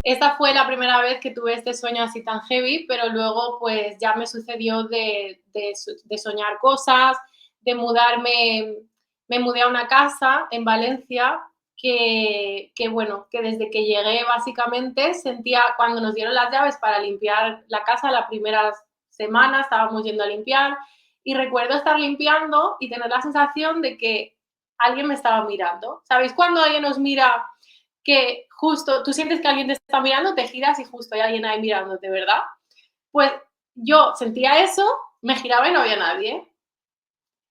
esta fue la primera vez que tuve este sueño así tan heavy, pero luego pues ya me sucedió de soñar cosas, de mudarme, me mudé a una casa en Valencia que bueno, que desde que llegué básicamente sentía, cuando nos dieron las llaves para limpiar la casa, la primera semana estábamos yendo a limpiar y recuerdo estar limpiando y tener la sensación de que alguien me estaba mirando. ¿Sabéis cuando alguien nos mira que justo tú sientes que alguien te está mirando, te giras y justo hay alguien ahí mirándote, ¿verdad? Pues yo sentía eso, me giraba y no había nadie.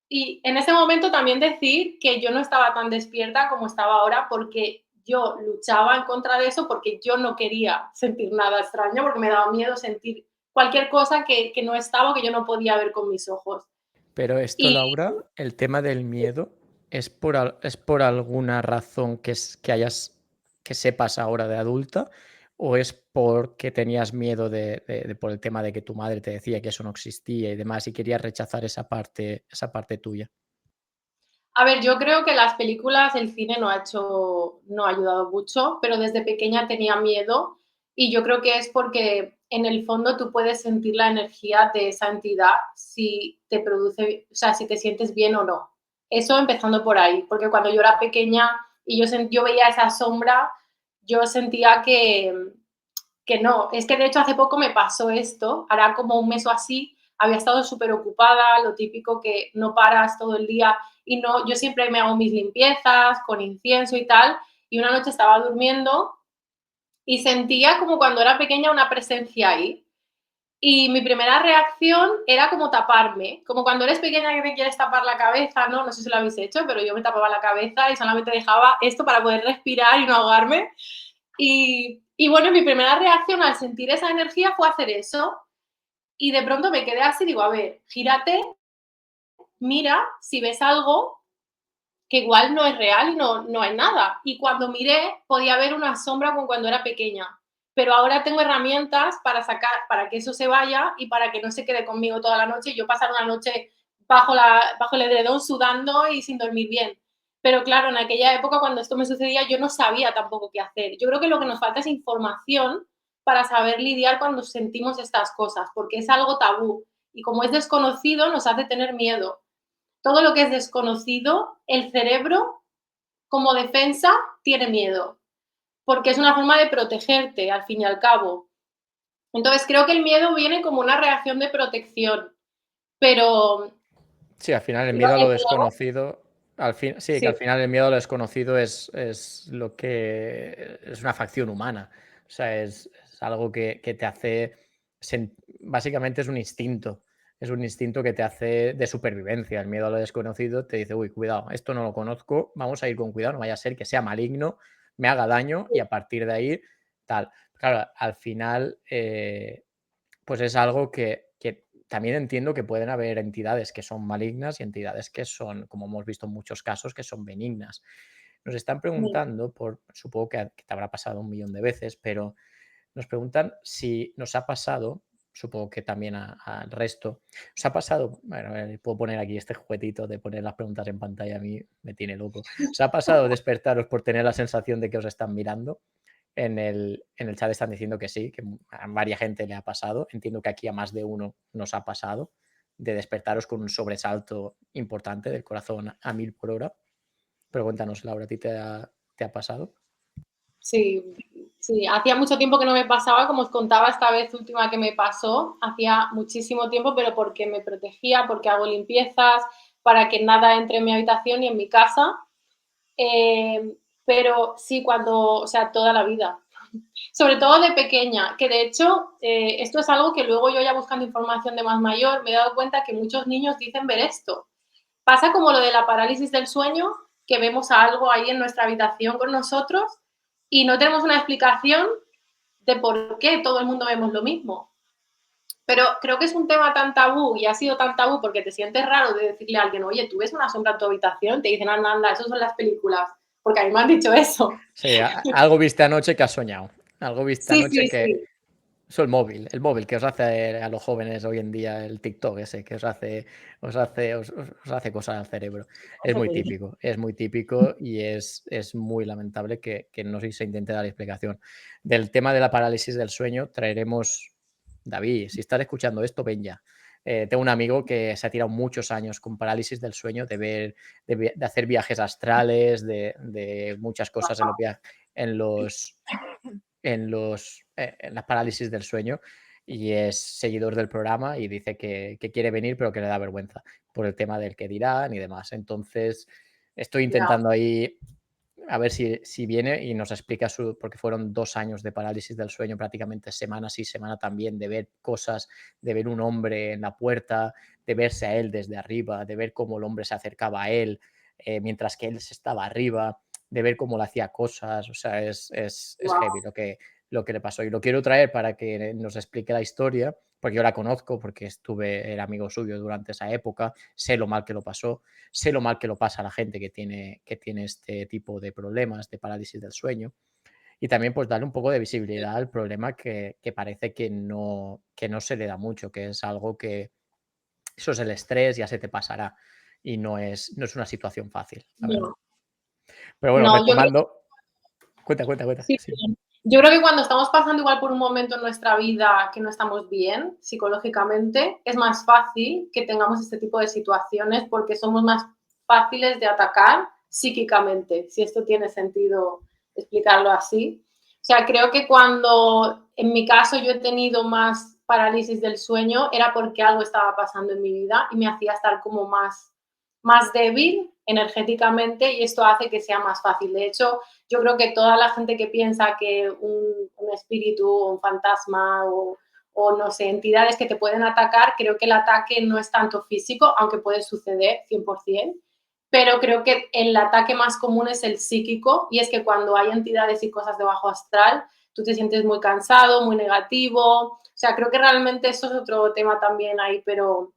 Y en ese momento también decir que yo no estaba tan despierta como estaba ahora porque yo luchaba en contra de eso porque yo no quería sentir nada extraño porque me daba miedo sentir cualquier cosa que no estaba o que yo no podía ver con mis ojos. Pero esto, Y Laura, el tema del miedo, ¿es por alguna razón que sepas ahora de adulta? ¿O es porque tenías miedo por el tema de que tu madre te decía que eso no existía y demás y querías rechazar esa parte tuya? a ver, yo creo que las películas, el cine no ha ayudado mucho, pero desde pequeña tenía miedo y yo creo que es porque en el fondo tú puedes sentir la energía de esa entidad si te produce, o sea, si te sientes bien o no. Eso empezando por ahí, porque cuando yo era pequeña y yo veía esa sombra, yo sentía que no. Es que de hecho hace poco me pasó esto, hará como un mes o así, había estado súper ocupada, lo típico que no paras todo el día y no, yo siempre me hago mis limpiezas con incienso y tal, y una noche estaba durmiendo y sentía como cuando era pequeña una presencia ahí. Y mi primera reacción era como taparme, como cuando eres pequeña que te quieres tapar la cabeza, ¿no? No sé si lo habéis hecho, pero yo me tapaba la cabeza y solamente dejaba esto para poder respirar y no ahogarme. Y bueno, mi primera reacción al sentir esa energía fue hacer eso. Y de pronto me quedé así, digo, a ver, gírate, mira si ves algo que igual no es real y no hay nada. Y cuando miré, podía ver una sombra como cuando era pequeña. Pero ahora tengo herramientas para sacar, para que eso se vaya y para que no se quede conmigo toda la noche y yo pasar una noche bajo el edredón sudando y sin dormir bien. Pero claro, en aquella época cuando esto me sucedía yo no sabía tampoco qué hacer. Yo creo que lo que nos falta es información para saber lidiar cuando sentimos estas cosas, porque es algo tabú y como es desconocido nos hace tener miedo. Todo lo que es desconocido, el cerebro, como defensa, tiene miedo, porque es una forma de protegerte, al fin y al cabo. Entonces, creo que el miedo viene como una reacción de protección, pero Sí, al final el lo miedo a lo el miedo desconocido, sí, que sí, al final el miedo a lo desconocido es lo que es una facción humana. O sea, es algo que te hace, básicamente es un instinto que te hace de supervivencia. El miedo a lo desconocido te dice, uy, cuidado, esto no lo conozco, vamos a ir con cuidado, no vaya a ser que sea maligno, me haga daño y a partir de ahí, tal. Claro, al final, pues es algo que también entiendo que pueden haber entidades que son malignas y entidades que son, como hemos visto en muchos casos, que son benignas. Nos están sí, preguntando, supongo que te habrá pasado un millón de veces, pero nos preguntan si nos ha pasado, supongo que también al resto, os ha pasado, bueno, puedo poner aquí este juguetito de poner las preguntas en pantalla, a mí me tiene loco. ¿Os ha pasado despertaros por tener la sensación de que os están mirando? En el chat están diciendo que sí, que a varias gente le ha pasado. Entiendo que aquí a más de uno nos ha pasado de despertaros con un sobresalto importante del corazón a 1000 por hora. Pero cuéntanos, Laura, ¿a ti te ha pasado? sí, sí. Hacía mucho tiempo que no me pasaba, como os contaba esta vez última que me pasó, hacía muchísimo tiempo, pero porque me protegía, porque hago limpiezas, para que nada entre en mi habitación y en mi casa. Pero sí, o sea, toda la vida. Sobre todo de pequeña, que de hecho esto es algo que luego yo ya buscando información de más mayor me he dado cuenta que muchos niños dicen ver esto. Pasa como lo de la parálisis del sueño, que vemos a algo ahí en nuestra habitación con nosotros y no tenemos una explicación de por qué todo el mundo vemos lo mismo. Pero creo que es un tema tan tabú y ha sido tan tabú porque te sientes raro de decirle a alguien, oye, tú ves una sombra en tu habitación, te dicen, anda, anda, eso son las películas, porque a mí me han dicho eso. Sí, algo viste anoche que has soñado. Algo viste Sí, anoche sí, que... sí. Eso el móvil que os hace a los jóvenes hoy en día, el TikTok ese, que os hace cosas al cerebro. Es muy típico y es muy lamentable que no se intente dar explicación. Del tema de la parálisis del sueño, traeremos, David, si estás escuchando esto, ven ya. Tengo un amigo que se ha tirado muchos años con parálisis del sueño, de hacer viajes astrales, de muchas cosas en los en las parálisis del sueño y es seguidor del programa y dice que quiere venir pero que le da vergüenza por el tema del que dirán y demás. Entonces estoy Ya, intentando ahí a ver si viene y nos explica porque fueron 2 años de parálisis del sueño, prácticamente semana sí, semana también, de ver cosas, de ver un hombre en la puerta, de verse a él desde arriba, de ver cómo el hombre se acercaba a él mientras que él estaba arriba, de ver cómo le hacía cosas, o sea, es guau, heavy lo que le pasó. Y lo quiero traer para que nos explique la historia, porque yo la conozco, porque era amigo suyo durante esa época, sé lo mal que lo pasó, sé lo mal que lo pasa a la gente que tiene este tipo de problemas de parálisis del sueño. Y también pues darle un poco de visibilidad al problema que parece que no se le da mucho, que es algo que eso es el estrés, ya se te pasará. Y no es una situación fácil, la verdad. no. Pero bueno, No, yo creo que retomando, cuenta. sí, Sí. sí. Yo creo que cuando estamos pasando igual por un momento en nuestra vida que no estamos bien psicológicamente, es más fácil que tengamos este tipo de situaciones porque somos más fáciles de atacar psíquicamente, si esto tiene sentido explicarlo así. O sea, creo que cuando en mi caso yo he tenido más parálisis del sueño era porque algo estaba pasando en mi vida y me hacía estar como más débil energéticamente y esto hace que sea más fácil. De hecho, yo creo que toda la gente que piensa que un espíritu o un fantasma o, no sé, entidades que te pueden atacar, creo que el ataque no es tanto físico, aunque puede suceder 100%, pero creo que el ataque más común es el psíquico y es que cuando hay entidades y cosas de bajo astral, tú te sientes muy cansado, muy negativo. O sea, creo que realmente eso es otro tema también ahí, pero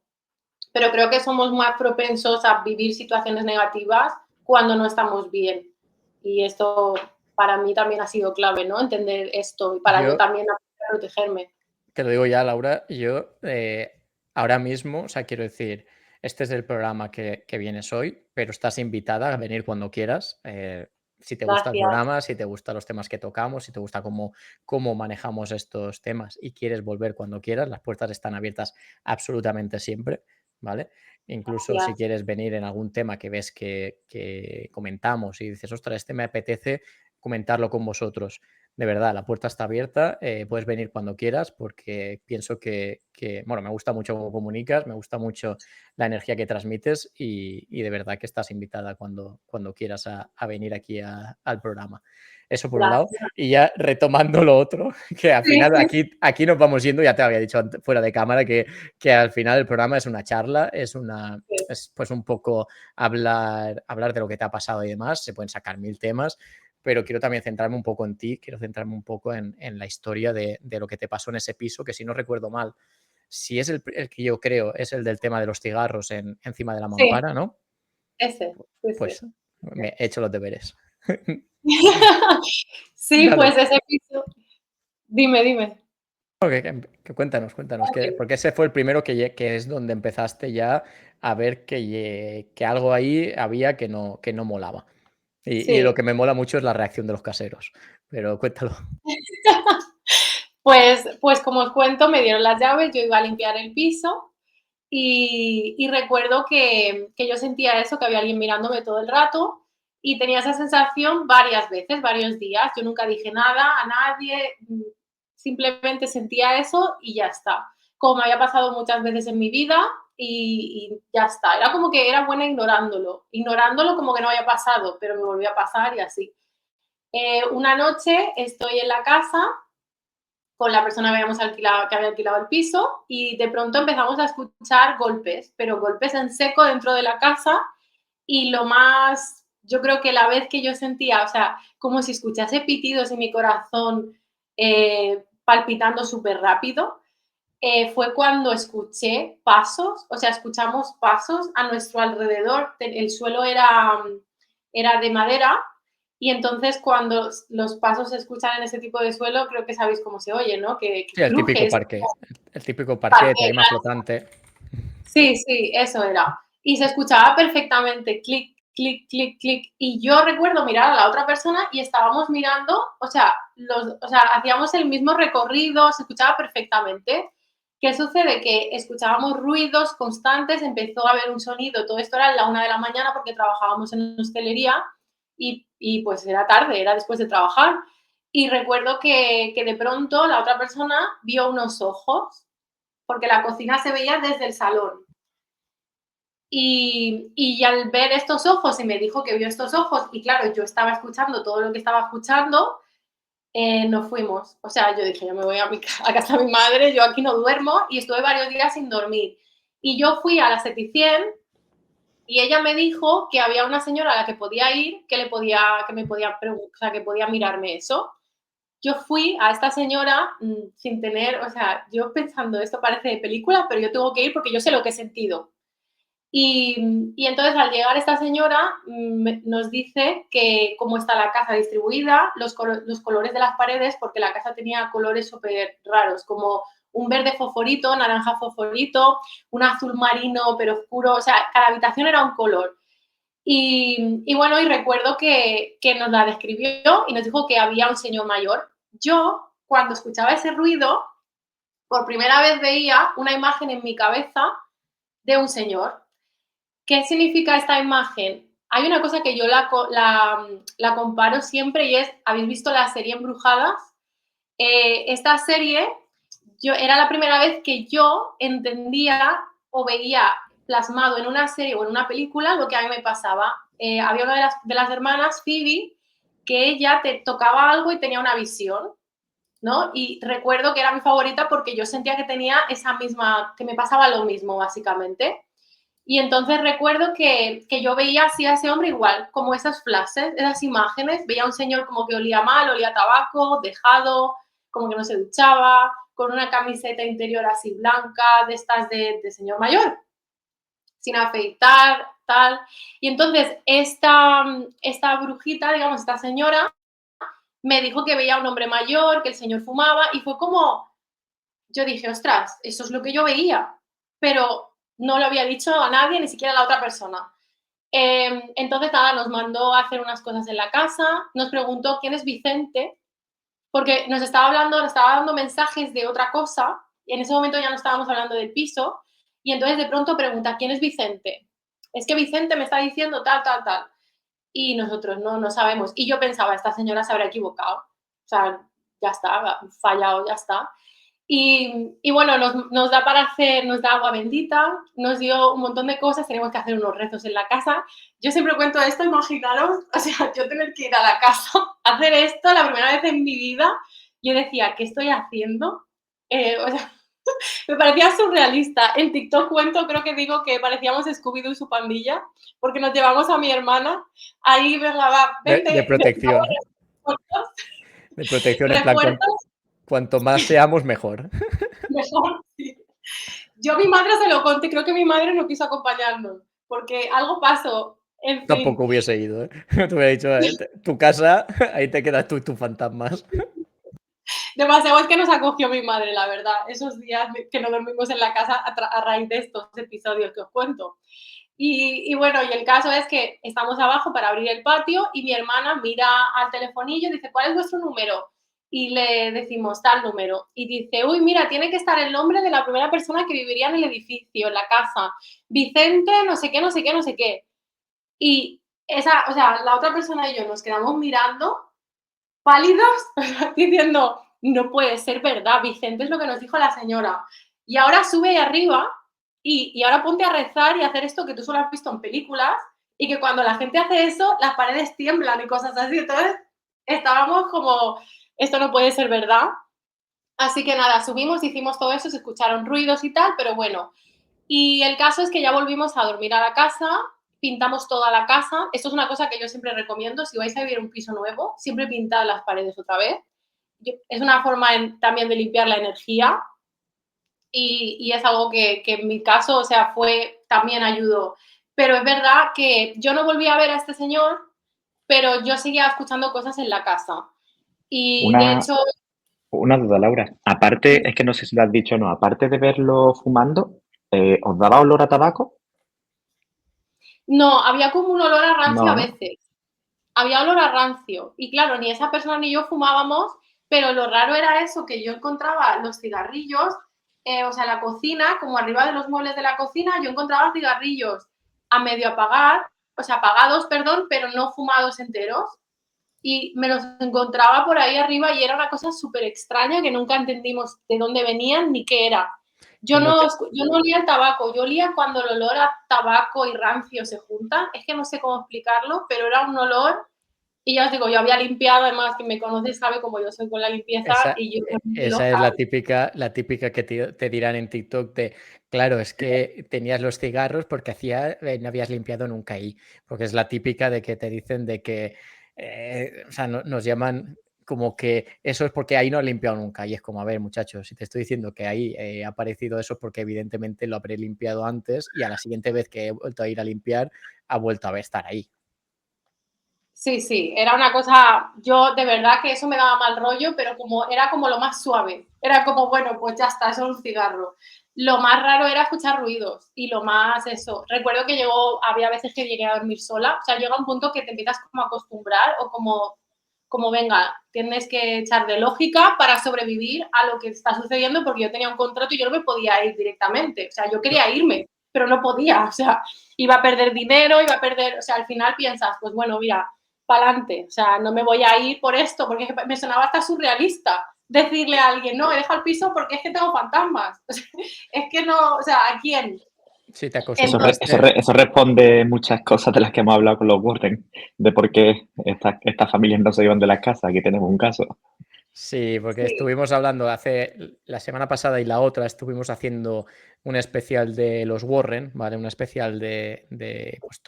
creo que somos más propensos a vivir situaciones negativas cuando no estamos bien. Y esto para mí también ha sido clave, ¿no? Entender esto y para yo Yo también protegerme. te lo digo ya, Laura, yo ahora mismo, o sea, quiero decir, este es el programa que vienes hoy, pero estás invitada a venir cuando quieras. Si te gusta el Gracias. programa, si te gustan los temas que tocamos, si te gusta cómo manejamos estos temas y quieres volver cuando quieras, las puertas están abiertas absolutamente siempre, ¿vale? Incluso si Gracias. quieres venir en algún tema que ves que comentamos y dices, ostras, este me apetece comentarlo con vosotros. De verdad, la puerta está abierta, puedes venir cuando quieras porque pienso bueno, me gusta mucho cómo comunicas, me gusta mucho la energía que transmites y de verdad que estás invitada cuando quieras a venir aquí al programa. Eso por un lado. Gracias. Y ya retomando lo otro, que al Sí, final sí, aquí nos vamos yendo, ya te había dicho fuera de cámara que al final el programa es una charla, sí. es pues un poco hablar de lo que te ha pasado y demás, se pueden sacar 1000 temas, pero quiero también centrarme un poco en ti, quiero centrarme un poco en la historia de lo que te pasó en ese piso, que si no recuerdo mal, si es el que yo creo, es el del tema de los cigarros encima de la Sí, mampara, ¿no? ese. Sí, sí. Pues me he hecho los deberes. Sí, Dale. pues ese piso. Dime, dime. Cuéntanos, porque ese fue el primero que es donde empezaste ya a ver que algo ahí había que no molaba. Y lo Sí. que me mola mucho es la reacción de los caseros, pero cuéntalo. Pues como os cuento, me dieron las llaves, yo iba a limpiar el piso y recuerdo que yo sentía eso, que había alguien mirándome todo el rato y tenía esa sensación varias veces, varios días. Yo nunca dije nada a nadie, simplemente sentía eso y ya está. Como me había pasado muchas veces en mi vida y ya está. Era como que era buena ignorándolo como que no había pasado, pero me volvía a pasar y así. Una noche estoy en la casa con la persona que había alquilado el piso y de pronto empezamos a escuchar golpes, pero golpes en seco dentro de la casa y yo creo que la vez que yo sentía, o sea, como si escuchase pitidos en mi corazón palpitando súper rápido, fue cuando escuché pasos, o sea, escuchamos pasos a nuestro alrededor. El suelo era de madera Y entonces cuando los pasos se escuchan en ese tipo de suelo, creo que sabéis cómo se oye, ¿no? Que Sí, cruje, es el típico parqué, parqué, tarima flotante. sí, sí, eso era. Y se escuchaba perfectamente, clic, clic, clic, clic. Y yo recuerdo mirar a la otra persona y estábamos mirando, o sea, hacíamos el mismo recorrido, se escuchaba perfectamente. ¿Qué sucede? Que escuchábamos ruidos constantes, empezó a haber un sonido, todo esto era a la 1 de la mañana porque trabajábamos en hostelería y pues era tarde, era después de trabajar. Y recuerdo que de pronto la otra persona vio unos ojos porque la cocina se veía desde el salón. Y al ver estos ojos y me dijo que vio estos ojos y claro, yo estaba escuchando todo lo que estaba escuchando, nos fuimos. O sea, yo dije, yo me voy a casa de mi madre, yo aquí no duermo y estuve varios días sin dormir. Y yo fui a la Ceticien y ella me dijo que había una señora a la que podía ir, que me podía, o sea, que podía mirarme eso. Yo fui a esta señora sin tener, o sea, yo pensando, esto parece de película, pero yo tengo que ir porque yo sé lo que he sentido. Y entonces al llegar esta señora nos dice que cómo está la casa distribuida, los colores de las paredes, porque la casa tenía colores súper raros, como un verde fosforito, naranja fosforito, un azul marino pero oscuro, o sea, cada habitación era un color. Y bueno, y recuerdo que nos la describió y nos dijo que había un señor mayor. Yo, cuando escuchaba ese ruido, por primera vez veía una imagen en mi cabeza de un señor. ¿Qué significa esta imagen? Hay una cosa que yo la comparo siempre y es, ¿habéis visto la serie Embrujadas? Esta serie era la primera vez que yo entendía o veía plasmado en una serie o en una película lo que a mí me pasaba. Había una de las hermanas, Phoebe, que ella te tocaba algo y tenía una visión, ¿no? Y recuerdo que era mi favorita porque yo sentía que tenía esa misma, que me pasaba lo mismo, básicamente. Y entonces recuerdo que yo veía así a ese hombre igual, como esas flashes, esas imágenes, veía a un señor como que olía mal, olía a tabaco, dejado, como que no se duchaba, con una camiseta interior así blanca, de estas de señor mayor, sin afeitar, tal. Y entonces esta brujita, digamos, esta señora, me dijo que veía a un hombre mayor, que el señor fumaba, y fue como, yo dije, ostras, eso es lo que yo veía, pero no lo había dicho a nadie, ni siquiera a la otra persona. Entonces, nada, nos mandó a hacer unas cosas en la casa, nos preguntó quién es Vicente, porque nos estaba hablando, nos estaba dando mensajes de otra cosa, y en ese momento ya no estábamos hablando del piso, y entonces de pronto pregunta, ¿quién es Vicente? Es que Vicente me está diciendo tal, tal, tal. Y nosotros no sabemos. Y yo pensaba, esta señora se habrá equivocado. O sea, ya está, fallado, ya está. Y bueno, nos da para hacer, nos da agua bendita, nos dio un montón de cosas, tenemos que hacer unos rezos en la casa. Yo siempre cuento esto, imaginaros, o sea, yo tener que ir a la casa a hacer esto la primera vez en mi vida, yo decía, ¿qué estoy haciendo? O sea, me parecía surrealista. En TikTok cuento, creo que digo que parecíamos Scooby-Doo y su pandilla, porque nos llevamos a mi hermana, ahí, venga, va, De vente, protección. De protección, en plan, refuerzos, cuanto más seamos, mejor. mejor, sí. Yo a mi madre se lo conté, creo que mi madre no quiso acompañarnos, porque algo pasó, en fin. Tampoco hubiese ido, ¿eh? Te hubiera dicho, tu casa, ahí te quedas tú y tus fantasmas. Demasiado es que nos acogió mi madre, la verdad, esos días que no dormimos en la casa a raíz de estos episodios que os cuento. Y bueno, y el caso es que estamos abajo para abrir el patio y mi hermana mira al telefonillo y dice, ¿cuál es vuestro número? Y le decimos tal número. Y dice, uy, mira, tiene que estar el nombre de la primera persona que viviría en el edificio, en la casa. Vicente, no sé qué, no sé qué, no sé qué. Y esa, o sea, la otra persona y yo nos quedamos mirando, pálidos, diciendo, no puede ser verdad, Vicente es lo que nos dijo la señora. Y ahora sube ahí arriba y ahora ponte a rezar y a hacer esto que tú solo has visto en películas y que cuando la gente hace eso, las paredes tiemblan y cosas así. Entonces, estábamos como, esto no puede ser verdad. Así que nada, subimos, hicimos todo eso, se escucharon ruidos y tal, pero bueno. Y el caso es que ya volvimos a dormir a la casa, pintamos toda la casa. Esto es una cosa que yo siempre recomiendo, si vais a vivir en un piso nuevo, siempre pintad las paredes otra vez. Es una forma también de limpiar la energía y es algo que en mi caso, o sea, también ayudó. Pero es verdad que yo no volví a ver a este señor pero yo seguía escuchando cosas en la casa. Y de Una, hecho, una duda, Laura. Aparte, es que no sé si lo has dicho o no, aparte de verlo fumando, ¿os daba olor a tabaco? no, había como un olor a rancio No, a ¿no? veces. Había olor a rancio. Y claro, ni esa persona ni yo fumábamos, pero lo raro era eso, que yo encontraba los cigarrillos, o sea, la cocina, como arriba de los muebles de la cocina, yo encontraba cigarrillos a medio apagar, o sea, apagados, perdón, pero no fumados enteros. Y me los encontraba por ahí arriba y era una cosa súper extraña que nunca entendimos de dónde venían ni qué era. Como te- Yo no olía el tabaco, yo olía cuando el olor a tabaco y rancio se juntan. Es que no sé cómo explicarlo, pero era un olor. Y ya os digo, yo había limpiado, además, quien me conoce sabe cómo yo soy con la limpieza Esa, y yo me esa es loca. la típica que te dirán en TikTok de, claro, es que tenías los cigarros porque no habías limpiado nunca ahí. Porque es la típica de que te dicen de que, o sea, nos llaman como que eso es porque ahí no has limpiado nunca. Y es como, a ver, muchachos, si te estoy diciendo que ahí ha aparecido eso porque evidentemente lo habré limpiado antes y a la siguiente vez que he vuelto a ir a limpiar, ha vuelto a estar ahí. Sí, sí, era una cosa, yo de verdad que eso me daba mal rollo, pero como era como lo más suave, era como, bueno, pues ya está, eso es un cigarro. Lo más raro era escuchar ruidos y lo más eso. Recuerdo que había veces que llegué a dormir sola, o sea, llega un punto que te empiezas como a acostumbrar o como venga, tienes que echar de lógica para sobrevivir a lo que está sucediendo porque yo tenía un contrato y yo no me podía ir directamente, o sea, yo quería irme, pero no podía, o sea, iba a perder dinero, iba a perder, o sea, al final piensas, pues bueno, mira, para adelante. O sea, no me voy a ir por esto, porque me sonaba hasta surrealista decirle a alguien, no, he dejado el piso porque es que tengo fantasmas. O sea, es que no, o sea, ¿a quién? Si te Entonces, acostumbraste. Eso responde muchas cosas de las que hemos hablado con los Warren, de por qué estas familias no se iban de las casas. Aquí tenemos un caso. Sí, porque sí, estuvimos hablando la semana pasada y la otra estuvimos haciendo un especial de los Warren, ¿vale? Un especial de pues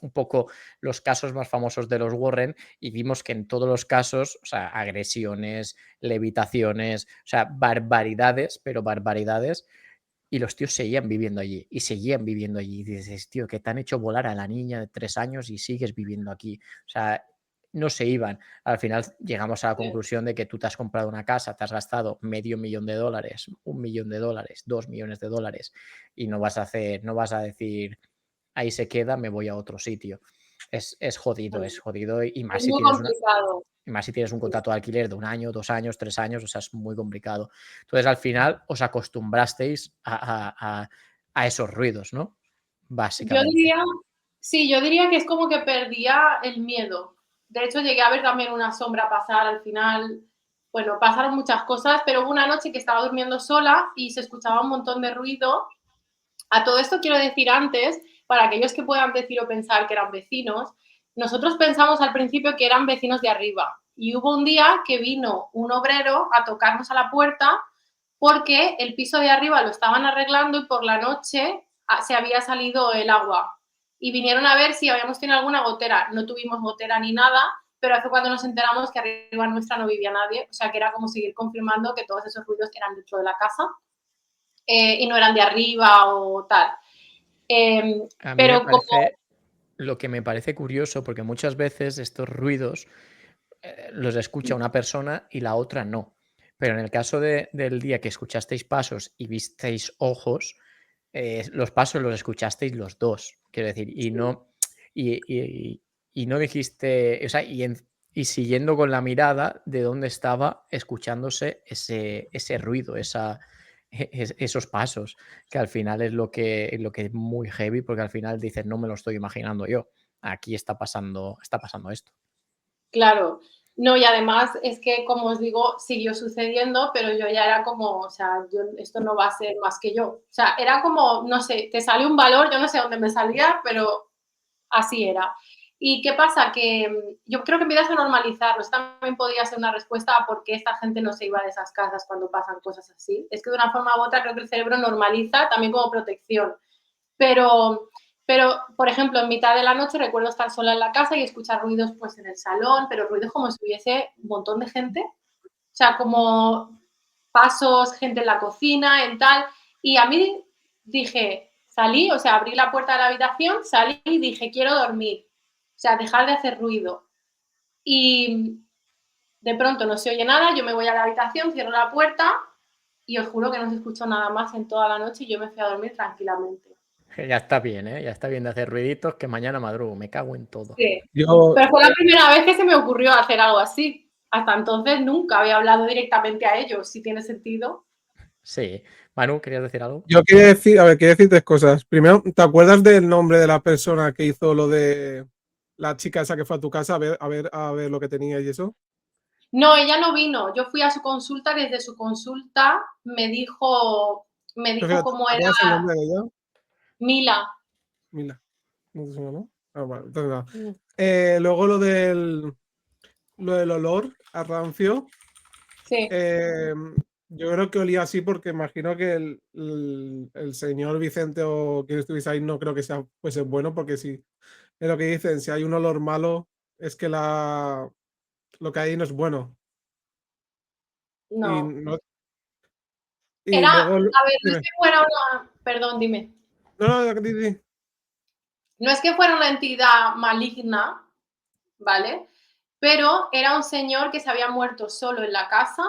un poco los casos más famosos de los Warren y vimos que en todos los casos, o sea, agresiones, levitaciones, o sea, barbaridades, pero barbaridades, y los tíos seguían viviendo allí y seguían viviendo allí. Y dices, tío, que te han hecho volar a la niña de 3 años y sigues viviendo aquí. O sea, no se iban. Al final llegamos a la conclusión de que tú te has comprado una casa, te has gastado $500,000, $1,000,000, $2,000,000 y no vas a decir, ahí se queda, me voy a otro sitio. Es jodido y es muy complicado. más si tienes un contrato de alquiler de 1 año, 2 años, 3 años, o sea, es muy complicado. Entonces, al final, os acostumbrasteis a esos ruidos, ¿no? Yo Básicamente. diría, sí, yo diría que es como que perdía el miedo. De hecho, llegué a ver también una sombra pasar al final. Bueno, pasaron muchas cosas, pero hubo una noche que estaba durmiendo sola y se escuchaba un montón de ruido. A todo esto quiero decir antes, para aquellos que puedan decir o pensar que eran vecinos, nosotros pensamos al principio que eran vecinos de arriba. Y hubo un día que vino un obrero a tocarnos a la puerta porque el piso de arriba lo estaban arreglando y por la noche se había salido el agua. Y vinieron a ver si habíamos tenido alguna gotera. No tuvimos gotera ni nada, pero fue cuando nos enteramos que arriba nuestra no vivía nadie. O sea que era como seguir confirmando que todos esos ruidos eran dentro de la casa y no eran de arriba o tal. A mí me Pero como, parece, lo que me parece curioso, porque muchas veces estos ruidos los escucha una persona y la otra no. Pero en el caso del día que escuchasteis pasos y visteis ojos, los pasos los escuchasteis los dos, quiero decir, y no dijiste, o sea, y siguiendo con la mirada de dónde estaba escuchándose ese ruido, esos pasos, que al final es lo que es muy heavy, porque al final dices, no me lo estoy imaginando yo, aquí está pasando esto. claro, no, y además es que, como os digo, siguió sucediendo, pero yo ya era como, o sea, esto no va a ser más que yo. O sea, era como, no sé, te sale un valor, yo no sé dónde me salía, pero así era. ¿Y qué pasa? Que yo creo que empiezas a normalizarlo. Esto también podría ser una respuesta a por qué esta gente no se iba de esas casas cuando pasan cosas así. Es que de una forma u otra creo que el cerebro normaliza también como protección. Pero, por ejemplo, en mitad de la noche recuerdo estar sola en la casa y escuchar ruidos pues en el salón, pero ruidos como si hubiese un montón de gente. O sea, como pasos, gente en la cocina, en tal. Y a mí dije, salí, o sea, abrí la puerta de la habitación, salí y dije, quiero dormir. O sea, dejar de hacer ruido. Y de pronto no se oye nada, yo me voy a la habitación, cierro la puerta y os juro que no se escuchó nada más en toda la noche y yo me fui a dormir tranquilamente. Ya está bien, ¿eh? Ya está bien de hacer ruiditos que mañana madrugo. Me cago en todo. Sí. Yo, Pero fue la primera vez que se me ocurrió hacer algo así. Hasta entonces nunca había hablado directamente a ellos, si tiene sentido. Sí. Manu, ¿querías decir algo? yo quería decir, a ver, quería decir tres cosas. Primero, ¿te acuerdas del nombre de la persona que hizo lo de la chica esa que fue a tu casa a ver lo que tenía y eso? No, ella no vino. Yo fui a su consulta, desde su consulta me dijo Pero, cómo ¿te era acuerdas el nombre de ella? Mila. Mila. ¿No te suena, no? Ah, vale, entonces nada. Mm. Luego lo del olor a rancio. Sí, Yo creo que olía así porque imagino que el señor Vicente o quien estuviese ahí no creo que sea fuese bueno porque si es lo que dicen, si hay un olor malo es que lo que hay no es bueno. Y, no. no, y Era, luego, a ver, no es dime, que fuera una, perdón, dime. no, no, di. No es que fuera una entidad maligna, ¿vale? Pero era un señor que se había muerto solo en la casa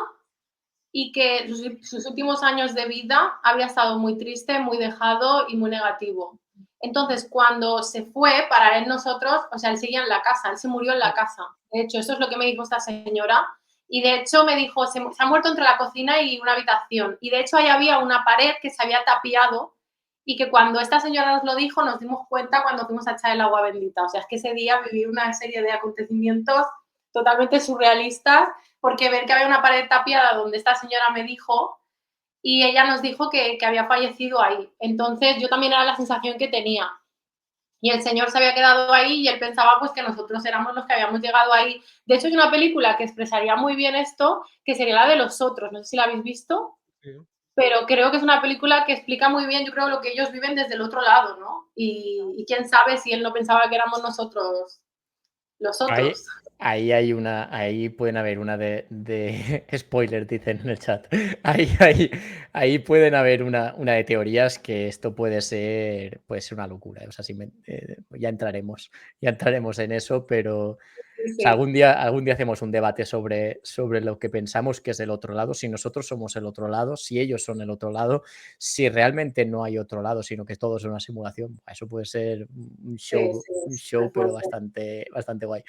y que sus últimos años de vida había estado muy triste, muy dejado y muy negativo. Entonces, cuando se fue, para él nosotros, o sea, él seguía en la casa, él se murió en la casa. De hecho, eso es lo que me dijo esta señora. Y de hecho me dijo, se ha muerto entre la cocina y una habitación. Y de hecho ahí había una pared que se había tapiado y que cuando esta señora nos lo dijo nos dimos cuenta cuando fuimos a echar el agua bendita. O sea, es que ese día viví una serie de acontecimientos totalmente surrealistas porque ver que había una pared tapiada donde esta señora me dijo y ella nos dijo que había fallecido ahí. Entonces yo también era la sensación que tenía. Y el señor se había quedado ahí y él pensaba pues que nosotros éramos los que habíamos llegado ahí. De hecho, hay una película que expresaría muy bien esto, que sería la de Los Otros. No sé si la habéis visto, Sí. pero creo que es una película que explica muy bien, yo creo, lo que ellos viven desde el otro lado, ¿no? Y quién sabe si él no pensaba que éramos nosotros los Ahí, otros. ahí pueden haber una de spoiler, dicen en el chat. Ahí pueden haber una de teorías que esto puede ser una locura. O sea, ya entraremos en eso, pero Sí, o sea, sí, algún día hacemos un debate sobre lo que pensamos que es el otro lado, si nosotros somos el otro lado, si ellos son el otro lado, si realmente no hay otro lado, sino que todo es una simulación. Eso puede ser un sí, show, sí, un súper show, pero fuerte. bastante guay.